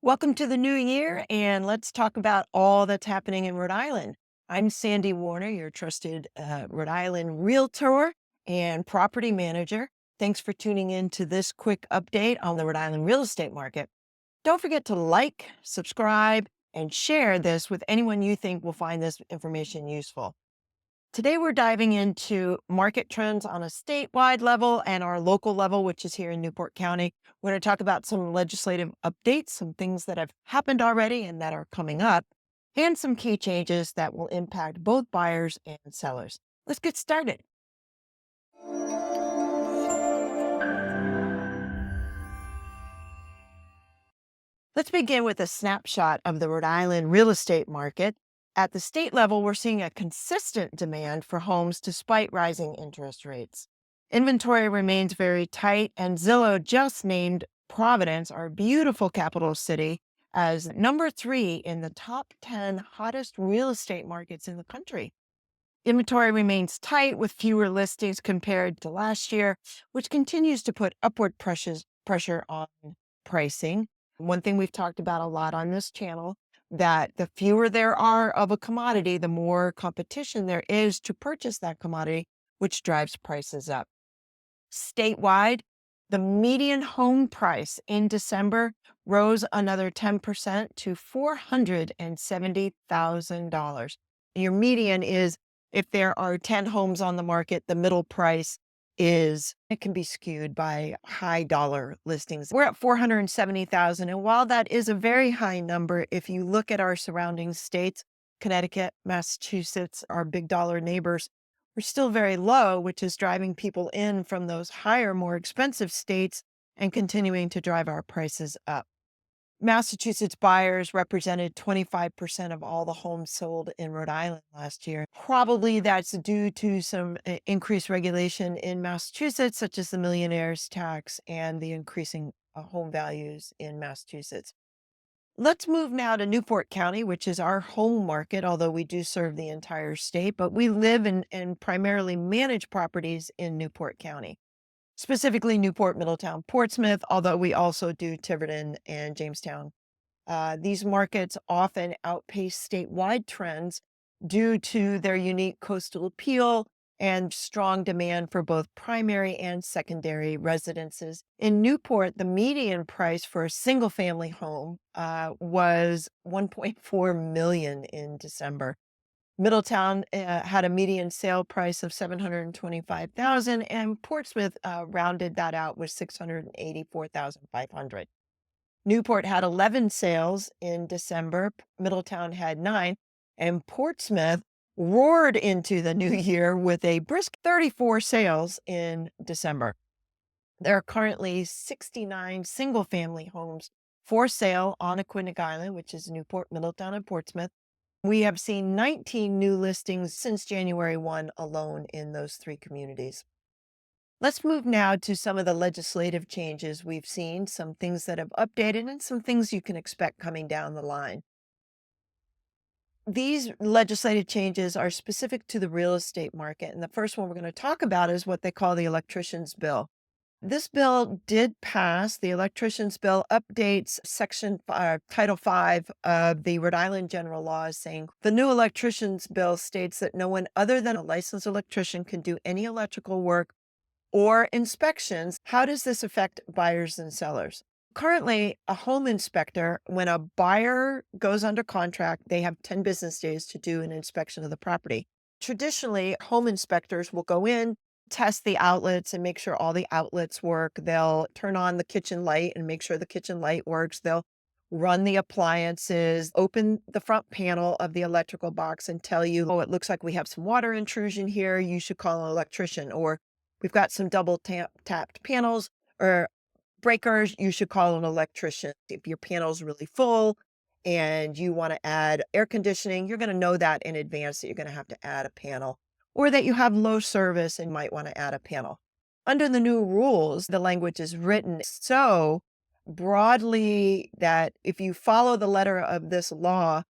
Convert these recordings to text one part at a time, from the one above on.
Welcome to the new year, and let's talk about all that's happening in Rhode Island. I'm Sandi Warner, your trusted Rhode Island Realtor and Property Manager. Thanks for tuning in to this quick update on the Rhode Island real estate market. Don't forget to like, subscribe, and share this with anyone you think will find this information useful. Today, we're diving into market trends on a statewide level and our local level, which is here in Newport County. We're going to talk about some legislative updates, some things that have happened already and that are coming up, and some key changes that will impact both buyers and sellers. Let's get started. Let's begin with a snapshot of the Rhode Island real estate market. At the state level, we're seeing a consistent demand for homes despite rising interest rates. Inventory remains very tight, and Zillow just named Providence, our beautiful capital city, as number 3 in the top 10 hottest real estate markets in the country. Inventory remains tight with fewer listings compared to last year, which continues to put upward pressure on pricing. One thing we've talked about a lot on this channel, that the fewer there are of a commodity, the more competition there is to purchase that commodity, which drives prices up. Statewide, the median home price in December rose another 10% to $470,000. Your median is if there are 10 homes on the market, the middle price it can be skewed by high dollar listings. We're at 470,000. And while that is a very high number, if you look at our surrounding states, Connecticut, Massachusetts, our big dollar neighbors, we're still very low, which is driving people in from those higher, more expensive states and continuing to drive our prices up. Massachusetts buyers represented 25% of all the homes sold in Rhode Island last year. Probably that's due to some increased regulation in Massachusetts, such as the millionaire's tax and the increasing home values in Massachusetts. Let's move now to Newport County, which is our home market, although we do serve the entire state, but we live and primarily manage properties in Newport County. Specifically Newport, Middletown, Portsmouth, although we also do Tiverton and Jamestown. These markets often outpace statewide trends due to their unique coastal appeal and strong demand for both primary and secondary residences. In Newport, the median price for a single family home was $1.4 million in December. Middletown had a median sale price of $725,000, and Portsmouth rounded that out with $684,500. Newport had 11 sales in December. Middletown had 9, and Portsmouth roared into the new year with a brisk 34 sales in December. There are currently 69 single-family homes for sale on Aquidneck Island, which is Newport, Middletown, and Portsmouth. We have seen 19 new listings since January 1 alone in those 3 communities. Let's move now to some of the legislative changes we've seen, some things that have updated and some things you can expect coming down the line. These legislative changes are specific to the real estate market. And the first one we're going to talk about is what they call the electrician's bill. This bill did pass. The electrician's bill updates Title 5 of the Rhode Island General Laws, saying the new electrician's bill states that no one other than a licensed electrician can do any electrical work or inspections. How does this affect buyers and sellers? Currently, a home inspector, when a buyer goes under contract, they have 10 business days to do an inspection of the property. Traditionally, home inspectors will go in, test the outlets and make sure all the outlets work. They'll turn on the kitchen light and make sure the kitchen light works. They'll run the appliances, open the front panel of the electrical box and tell you, oh, it looks like we have some water intrusion here. You should call an electrician. Or we've got some double tapped panels or breakers. You should call an electrician. If your panel's really full and you want to add air conditioning, you're going to know that in advance that you're going to have to add a panel, or that you have low service and might want to add a panel. Under the new rules, the language is written so broadly that if you follow the letter of this law,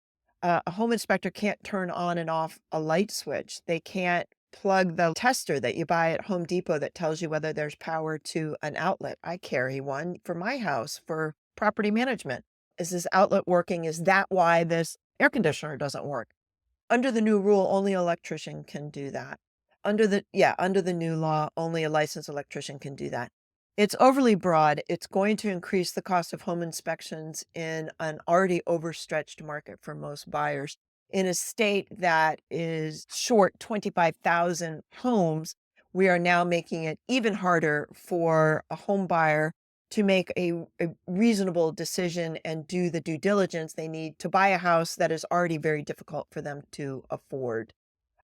a home inspector can't turn on and off a light switch. They can't plug the tester that you buy at Home Depot that tells you whether there's power to an outlet. I carry one for my house for property management. Is this outlet working? Is that why this air conditioner doesn't work? Under the new rule, only an electrician can do that. Under the new law, only a licensed electrician can do that. It's overly broad. It's going to increase the cost of home inspections in an already overstretched market for most buyers. In a state that is short 25,000 homes, we are now making it even harder for a home buyer to make a reasonable decision and do the due diligence they need to buy a house that is already very difficult for them to afford.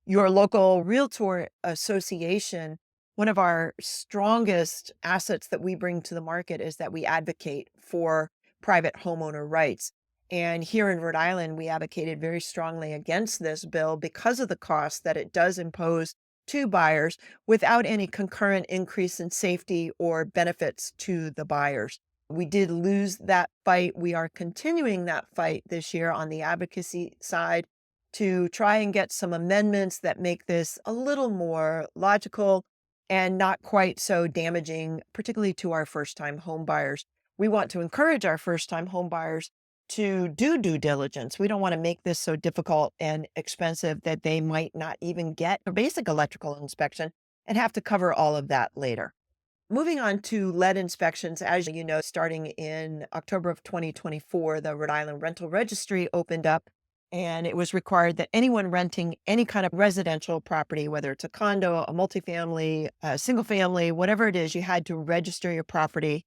Your local Realtor association, one of our strongest assets that we bring to the market is that we advocate for private homeowner rights. And here in Rhode Island, we advocated very strongly against this bill because of the cost that it does impose to buyers without any concurrent increase in safety or benefits to the buyers. We did lose that fight. We are continuing that fight this year on the advocacy side to try and get some amendments that make this a little more logical and not quite so damaging, particularly to our first-time home buyers. We want to encourage our first-time home buyers to do due diligence. We don't want to make this so difficult and expensive that they might not even get a basic electrical inspection and have to cover all of that later. Moving on to lead inspections, as you know, starting in October of 2024, the Rhode Island Rental Registry opened up, and it was required that anyone renting any kind of residential property, whether it's a condo, a multifamily, a single family, whatever it is, you had to register your property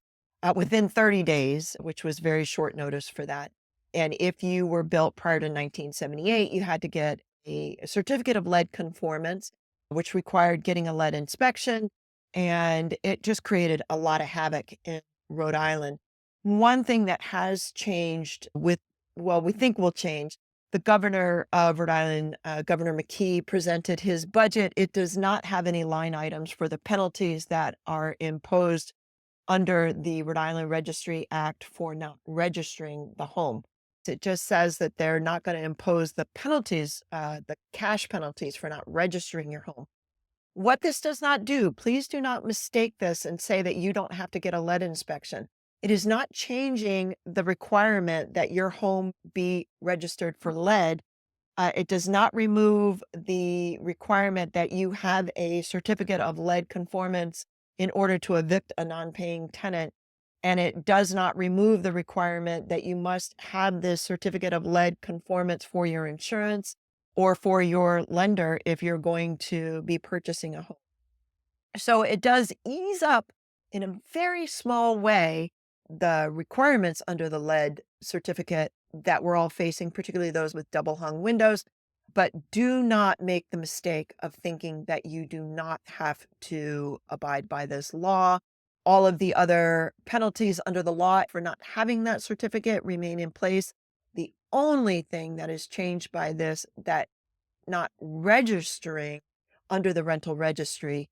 within 30 days, which was very short notice for that. And if you were built prior to 1978, you had to get a certificate of lead conformance, which required getting a lead inspection. And it just created a lot of havoc in Rhode Island. One thing that has changed we think will change, the governor of Rhode Island, Governor McKee, presented his budget. It does not have any line items for the penalties that are imposed under the Rhode Island Registry Act for not registering the home. It just says that they're not going to impose the penalties, the cash penalties for not registering your home. What this does not do, please do not mistake this and say that you don't have to get a lead inspection. It is not changing the requirement that your home be registered for lead. It does not remove the requirement that you have a certificate of lead conformance in order to evict a non-paying tenant. And it does not remove the requirement that you must have this certificate of lead conformance for your insurance or for your lender if you're going to be purchasing a home. So it does ease up in a very small way the requirements under the lead certificate that we're all facing, particularly those with double hung windows. But do not make the mistake of thinking that you do not have to abide by this law. All of the other penalties under the law for not having that certificate remain in place. The only thing that is changed by this, that not registering under the rental registry,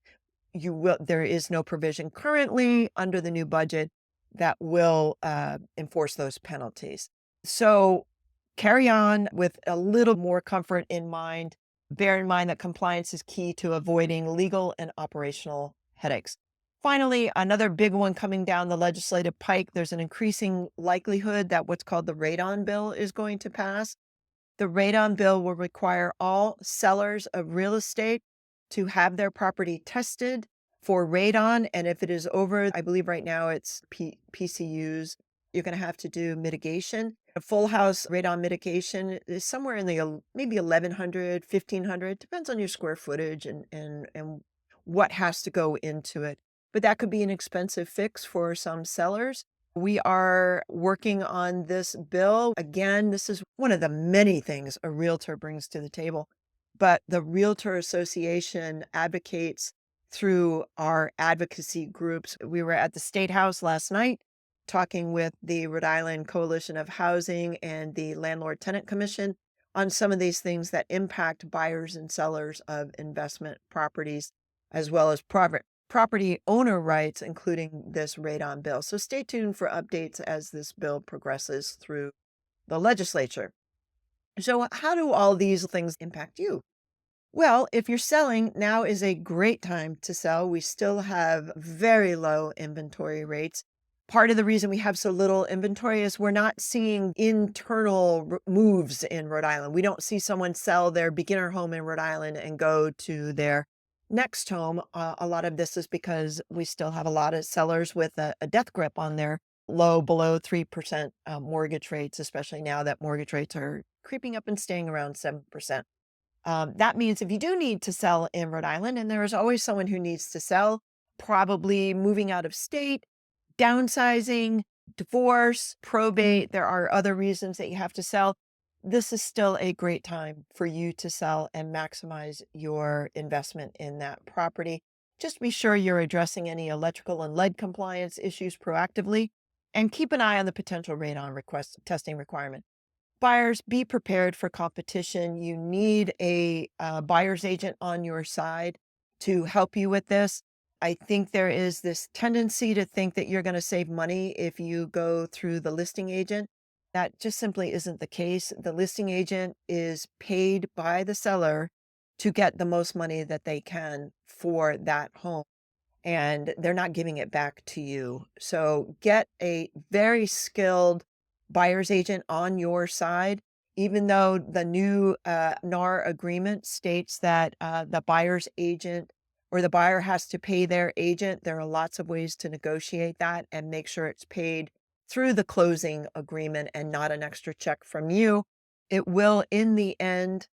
there is no provision currently under the new budget that will enforce those penalties. So carry on with a little more comfort in mind. Bear in mind that compliance is key to avoiding legal and operational headaches. Finally, another big one coming down the legislative pike, there's an increasing likelihood that what's called the radon bill is going to pass. The radon bill will require all sellers of real estate to have their property tested for radon. And if it is over, I believe right now it's PCUs, you're going to have to do mitigation. A full house radon mitigation is somewhere in the maybe 1,100, 1,500, depends on your square footage and what has to go into it. But that could be an expensive fix for some sellers. We are working on this bill. Again, this is one of the many things a realtor brings to the table. But the Realtor Association advocates through our advocacy groups. We were at the State House last night talking with the Rhode Island Coalition of Housing and the Landlord Tenant Commission on some of these things that impact buyers and sellers of investment properties, as well as property owner rights, including this radon bill. So stay tuned for updates as this bill progresses through the legislature. So how do all these things impact you? Well, if you're selling, now is a great time to sell. We still have very low inventory rates, Part of the reason we have so little inventory is we're not seeing internal moves in Rhode Island. We don't see someone sell their beginner home in Rhode Island and go to their next home. A lot of this is because we still have a lot of sellers with a death grip on their low, below 3% mortgage rates, especially now that mortgage rates are creeping up and staying around 7%. That means if you do need to sell in Rhode Island, and there is always someone who needs to sell, probably moving out of state, downsizing, divorce, probate, there are other reasons that you have to sell. This is still a great time for you to sell and maximize your investment in that property. Just be sure you're addressing any electrical and lead compliance issues proactively, and keep an eye on the potential radon request testing requirement. Buyers, be prepared for competition. You need a buyer's agent on your side to help you with this. I think there is this tendency to think that you're going to save money if you go through the listing agent. That just simply isn't the case. The listing agent is paid by the seller to get the most money that they can for that home, and they're not giving it back to you. So get a very skilled buyer's agent on your side. Even though the new NAR agreement states that the buyer's agent or the buyer has to pay their agent, there are lots of ways to negotiate that and make sure it's paid through the closing agreement and not an extra check from you. It will, in the end,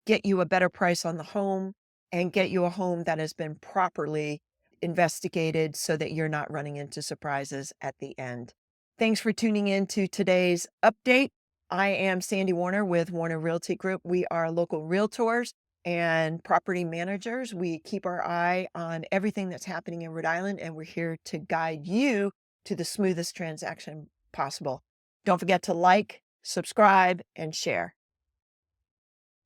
get you a better price on the home and get you a home that has been properly investigated so that you're not running into surprises at the end. Thanks for tuning in to today's update. I am Sandi Warner with Warner Realty Group. We are local realtors and property managers. We keep our eye on everything that's happening in Rhode Island, and we're here to guide you to the smoothest transaction possible. Don't forget to like, subscribe, and share.